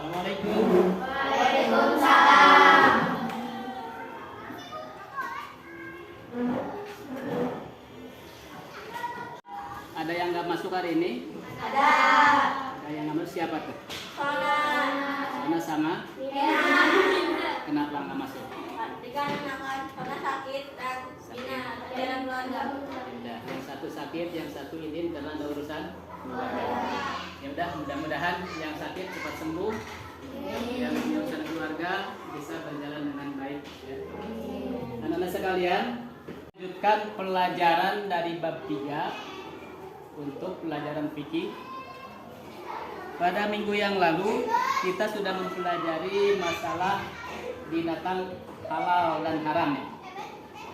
Assalamualaikum. Waalaikumsalam. Ada yang nggak masuk hari ini? Ada. Ada yang nggak masuk, siapa tuh? Sona. Sana sama? Dina. Kenapa nggak masuk? Karena sakit dan Dina jalan keluarga. Udah, yang satu sakit, yang satu ini karena ada urusan keluarga. Ya udah, mudah-mudahan yang sakit cepat sembuh, yang urusan keluarga bisa berjalan dengan baik. Ya. Anak-anak sekalian, lanjutkan pelajaran dari bab 3 untuk pelajaran fikih. Pada minggu yang lalu kita sudah mempelajari masalah binatang halal dan haram.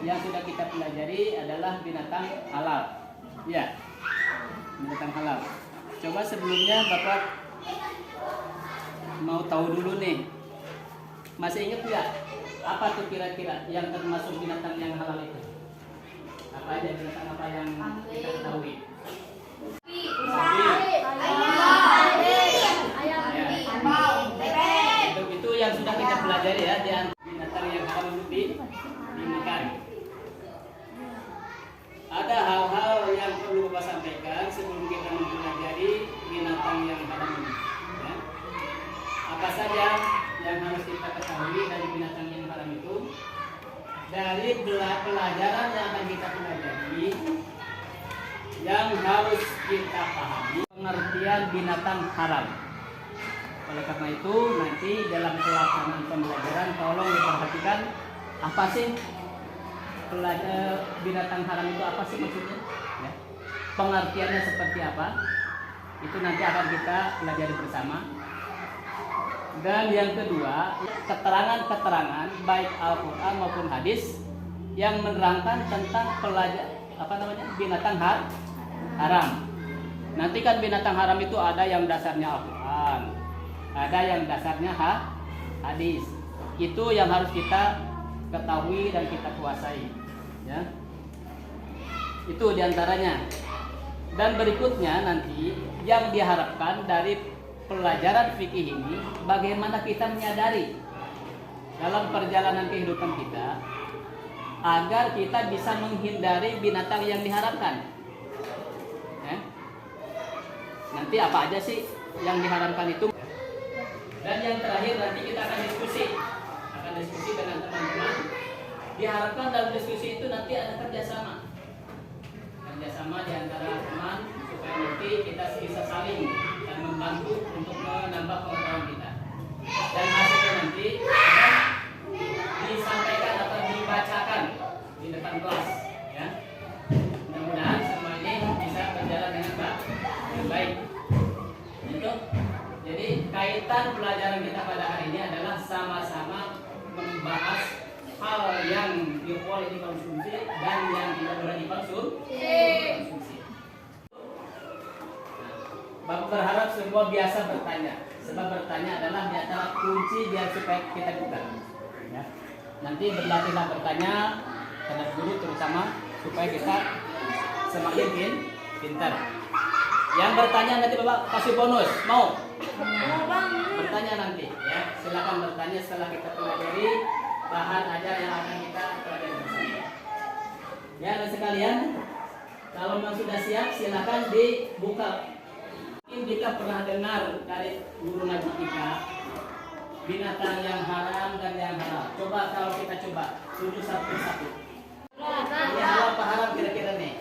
Yang sudah kita pelajari adalah binatang halal. Ya, binatang halal. Coba sebelumnya Bapak mau tahu dulu nih. Masih ingat nggak? Apa tuh kira-kira yang termasuk binatang yang halal itu? Apa aja binatang apa yang kita ketahui? Itu yang sudah kita pelajari ya, di binatang yang haram itu dimakan. Ada hal-hal yang perlu Bapak sampaikan sebelum kita mempelajari binatang yang haram ini. Ya. Apa saja yang harus kita ketahui dari binatang yang haram itu? Dari pelajaran yang akan kita pelajari, yang harus kita pahami pengertian binatang haram. Oleh karena itu nanti dalam pelaksanaan pembelajaran tolong diperhatikan apa sih binatang haram itu, apa sih maksudnya, ya. Pengertiannya seperti apa, itu nanti akan kita pelajari bersama. Dan yang kedua, keterangan-keterangan baik Al-Quran maupun hadis yang menerangkan tentang binatang haram. Nanti kan binatang haram itu ada yang dasarnya Al-Quran, ada yang dasarnya hadis. Itu yang harus kita ketahui dan kita kuasai, ya. Itu diantaranya. Dan berikutnya nanti yang diharapkan dari pelajaran fikih ini, bagaimana kita menyadari dalam perjalanan kehidupan kita agar kita bisa menghindari binatang yang diharamkan. Ya. Nanti apa aja sih yang diharamkan itu? Dan yang terakhir nanti kita akan diskusi dengan teman-teman. Diharapkan dalam diskusi itu nanti ada kerjasama di antara teman supaya nanti kita bisa saling dan membantu untuk menambah pengetahuan kita. Dan hasilnya nanti akan disampaikan atau dibacakan di depan kelas, ya. Mudah-mudahan semua ini bisa berjalan dengan baik. Itu. Jadi kaitan pelajaran kita pada hari ini adalah sama-sama membahas hal yang boleh dikonsumsi dan yang tidak boleh dikonsumsi. Bapak berharap semua biasa bertanya, sebab bertanya adalah di antara kunci biar supaya kita buka. Ya. Nanti berlatihlah bertanya terhadap guru terutama supaya kita semakin pintar. Yang bertanya nanti Bapak kasih bonus, mau? Bertanya nanti, ya. Silakan bertanya setelah kita pelajari bahan ajar yang akan kita pelajari bersama. Ya, dan sekalian, kalau memang sudah siap, silakan dibuka. Mungkin kita pernah dengar dari guru ngaji kita binatang yang haram dan yang halal. Coba kalau kita coba tuju satu-satu. Ini halal apa haram kira-kira nih?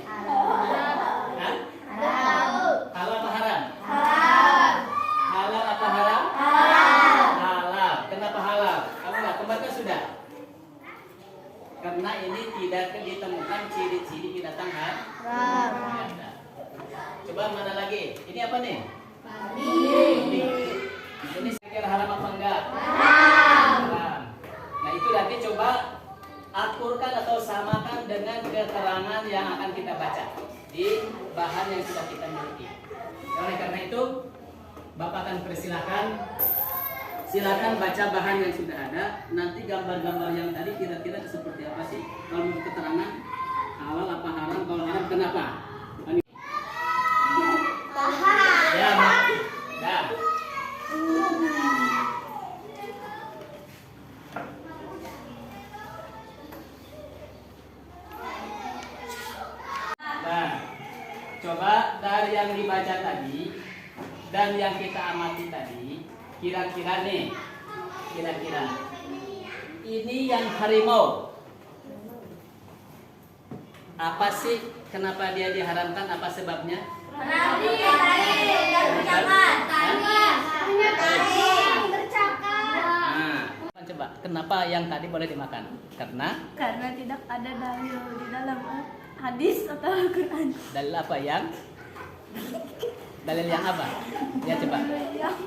Hah? Halal apa haram? Halal apa haram? Halal. Kenapa halal? Kamu nggak kembali sudah? Karena ini tidak ditemukan ciri-ciri binatang haram. Coba mana lagi? Ini apa nih? Ini kira haram apa enggak? Haram. Nah itu nanti coba aturkan atau samakan dengan keterangan yang akan kita baca di bahan yang sudah kita miliki. Oleh karena itu, Bapak akan silakan baca bahan yang sudah ada. Nanti gambar-gambar yang tadi kira-kira seperti apa sih? Kalau menurut keterangan halal apa haram? Kalau haram kenapa? Ya, Pak. Ya. Dan yang kita amati tadi, kira-kira nih, kira-kira ini yang harimau. Apa sih? Kenapa dia diharamkan? Apa sebabnya? Berarti bercakap. Nah, coba, kenapa yang tadi boleh dimakan? Karena tidak ada dalil di dalam hadis atau Al-Quran. Dalil apa yang? Dalil yang apa? Ya coba.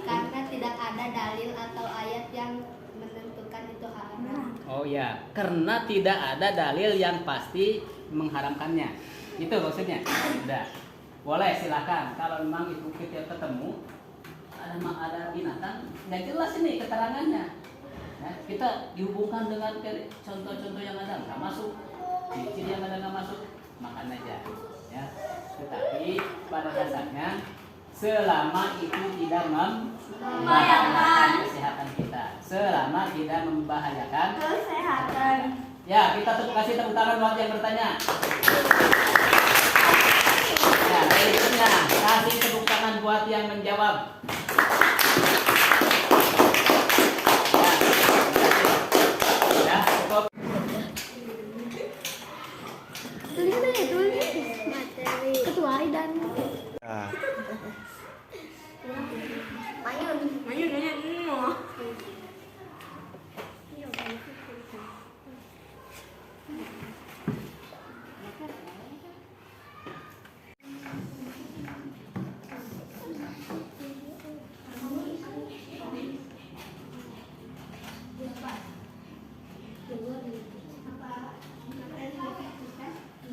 Karena tidak ada dalil atau ayat yang menentukan itu haram. Oh ya, karena tidak ada dalil yang pasti mengharamkannya. Itu maksudnya. Udah. Boleh silakan. Kalau memang itu kita ketemu ada binatang, nggak jelas ini keterangannya. Ya, kita dihubungkan dengan contoh-contoh yang ada nggak masuk, ciri yang ada nggak masuk, makan aja. Ya. Tetapi pada dasarnya selama itu tidak membahayakan kesehatan kita, selama tidak membahayakan Kesehatan. ya, kita kasih tepuk tangan buat yang bertanya. Ya, berikutnya kasih tepuk tangan buat yang menjawab. Ya, cukup. Tulis materi ketua dan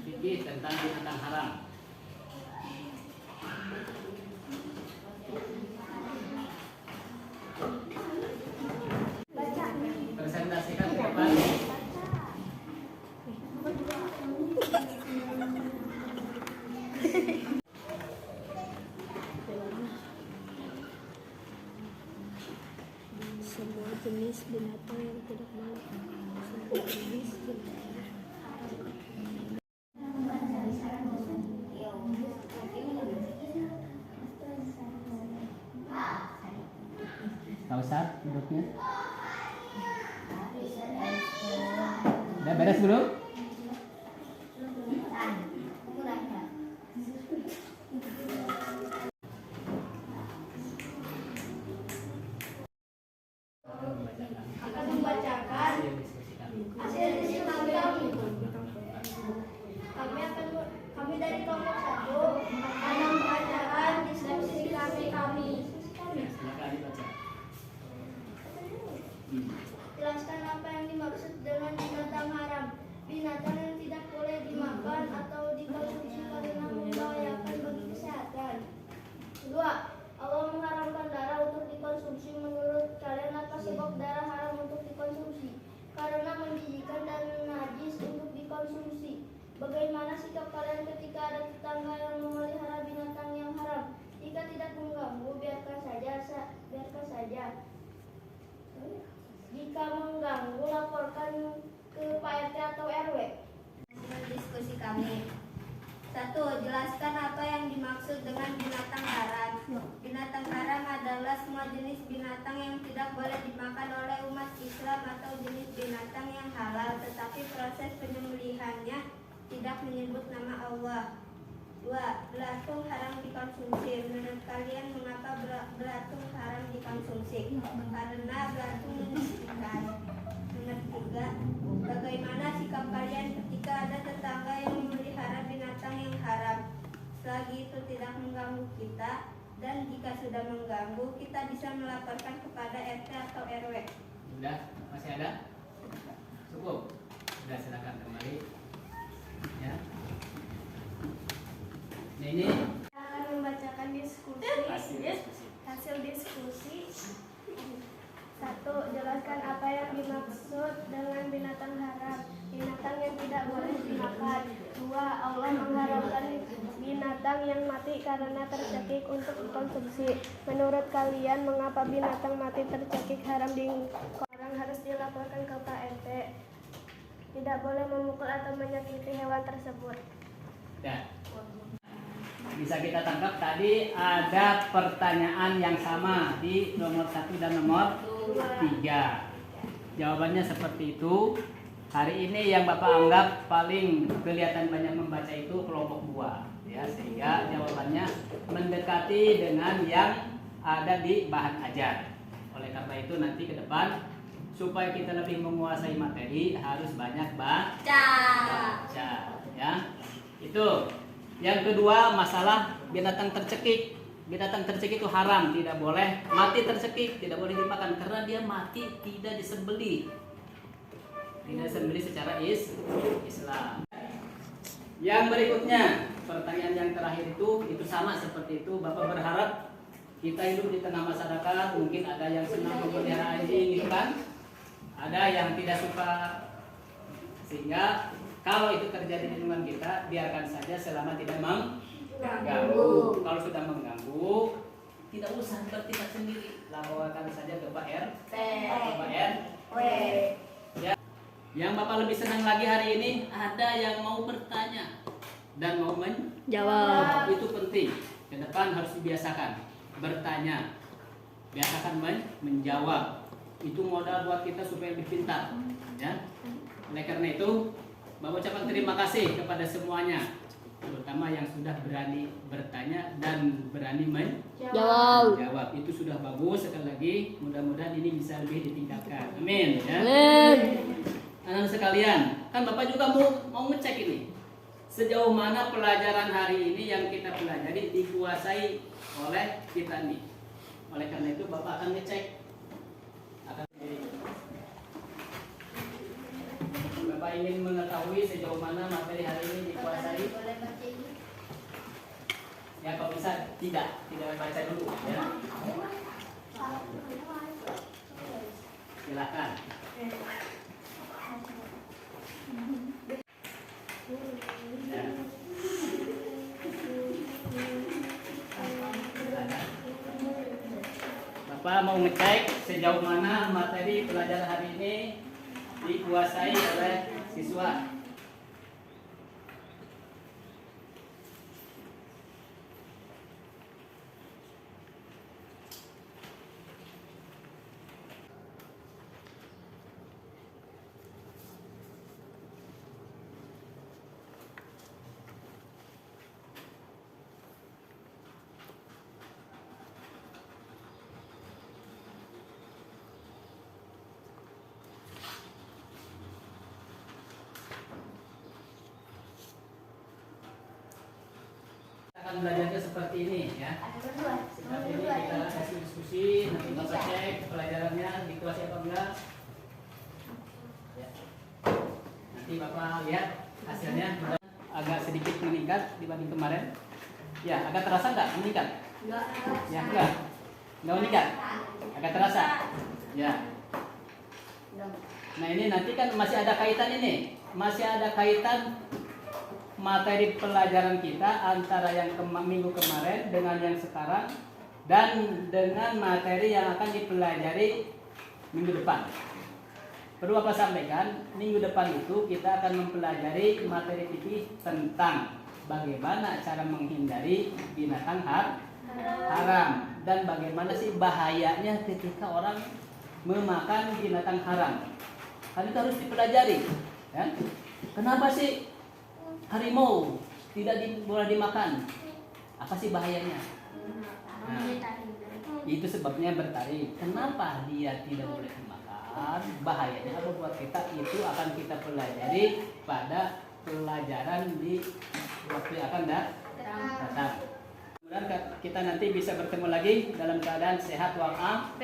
Fikih tentang binatang haram. Presentasikan ke depan. semua jenis binatang yang tidak boleh. Semua jenis binatang. Pak Ustaz, duduknya. Udah beres dulu? Akan membacakan hasil diskusi kami. Kami dari kelompok 1 akan membacakan diskusi kami. Silakan dibaca. Jelaskan apa yang dimaksud dengan binatang haram. Binatang yang tidak boleh dimakan atau dikonsumsi karena membahayakan bagi kesehatan. 2. Allah mengharamkan darah untuk dikonsumsi. Menurut kalian apa sebab darah haram untuk dikonsumsi? Karena menjijikan dan najis untuk dikonsumsi. Bagaimana sikap kalian ketika ada tetangga yang memelihara binatang yang haram? Jika tidak mengganggu, biarkan saja. Jika mengganggu, laporkan ke Pak RT atau RW. Diskusi kami. 1. Jelaskan apa yang dimaksud dengan binatang haram. Binatang haram adalah semua jenis binatang yang tidak boleh dimakan oleh umat Islam atau jenis binatang yang halal, tetapi proses penyembelihannya tidak menyebut nama Allah. 2. Belatung haram dikonsumsi. Menurut kalian mengapa belatung haram dikonsumsi? Karena belatung menjijikan. Nomor 3. Bagaimana sikap kalian ketika ada tetangga yang memelihara binatang yang haram? Selagi itu tidak mengganggu kita, dan jika sudah mengganggu, kita bisa melaporkan kepada RT atau RW. Udah? Masih ada? Cukup? Udah, silakan kembali. Ya. Nah, ini Akan membacakan diskusi. Hasil diskusi. 1. Jelaskan apa yang dimaksud dengan binatang haram. Binatang yang tidak boleh dimakan. 2. Allah mengharamkan binatang yang mati karena tercekik untuk dikonsumsi. Menurut kalian mengapa binatang mati tercekik haram orang harus dilaporkan ke Pak RT? Tidak boleh memukul atau menyakiti hewan tersebut. ya. bisa kita tangkap tadi ada pertanyaan yang sama di nomor 1 dan nomor 3. Jawabannya seperti itu. Hari ini yang Bapak anggap paling kelihatan banyak membaca itu kelompok 2 ya, sehingga jawabannya mendekati dengan yang ada di bahan ajar. Oleh karena itu nanti ke depan supaya kita lebih menguasai materi harus banyak baca ya. Itu. Yang kedua masalah binatang tercekik. Binatang tercekik itu haram, tidak boleh mati tercekik, tidak boleh dimakan karena dia mati tidak disembelih. Tidak disembelih secara Islam. Yang berikutnya, pertanyaan yang terakhir itu sama seperti itu. Bapak berharap kita hidup di tengah masyarakat, mungkin ada yang senang memelihara anjing gitu kan? Ada yang tidak suka. Sehingga kalau itu terjadi di lingkungan kita, biarkan saja selama tidak mengganggu. Kalau sudah mengganggu, tidak usah bertindak sendiri. Laporkan saja ke Pak RT, Pak RW. Ya. Yang Bapak lebih senang lagi hari ini, ada yang mau bertanya dan mau menjawab. Itu penting. Ke depan harus dibiasakan bertanya, biasakan menjawab. Itu modal buat kita supaya lebih pintar. Ya. Oleh karena itu, Bapak ucapkan terima kasih kepada semuanya, terutama yang sudah berani bertanya dan berani menjawab. Itu sudah bagus. Sekali lagi, mudah-mudahan ini bisa lebih ditingkatkan. Amin. Ya. Anak-anak sekalian, kan Bapak juga mau ngecek ini. Sejauh mana pelajaran hari ini yang kita pelajari dikuasai oleh kita nih. Oleh karena itu Bapak akan ngecek. Bapak ingin mengetahui sejauh mana materi hari ini dikuasai. Ya, kalau bisa tidak baca dulu ya. Silakan. Ya. Bapak mau ngecek sejauh mana materi pelajaran hari ini dikuasai oleh siswa. Akan belajarnya seperti ini ya. Seperti ini kita kasih diskusi, nanti Bapak cek pelajarannya dikuasai apa enggak. Ya. Nanti Bapak lihat hasilnya agak sedikit meningkat dibanding kemarin. Ya, agak terasa enggak meningkat? Ya, enggak meningkat. Agak terasa. Ya. Nah, ini nanti kan masih ada kaitan ini. Masih ada kaitan materi pelajaran kita antara yang minggu kemarin dengan yang sekarang dan dengan materi yang akan dipelajari minggu depan. Perlu Bapak sampaikan, minggu depan itu kita akan mempelajari materi fikih tentang bagaimana cara menghindari binatang haram dan bagaimana sih bahayanya ketika orang memakan binatang haram. Hal itu harus dipelajari. Ya. Kenapa sih harimau tidak boleh dimakan? Apa sih bahayanya? Nah, itu sebabnya bertaring. Kenapa dia tidak boleh dimakan? Bahayanya apa buat kita? Itu akan kita pelajari pada pelajaran di waktu yang akan datang. Mudah-mudahan kita nanti bisa bertemu lagi dalam keadaan sehat walafiat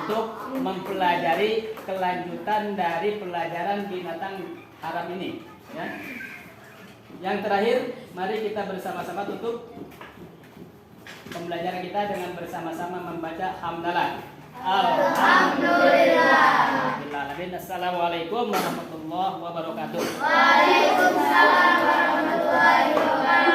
untuk mempelajari kelanjutan dari pelajaran binatang haram ini. Ya. Yang terakhir, mari kita bersama-sama tutup pembelajaran kita dengan bersama-sama membaca hamdalah. Alhamdulillah. Assalamualaikum warahmatullahi wabarakatuh. Waalaikumsalam warahmatullahi wabarakatuh.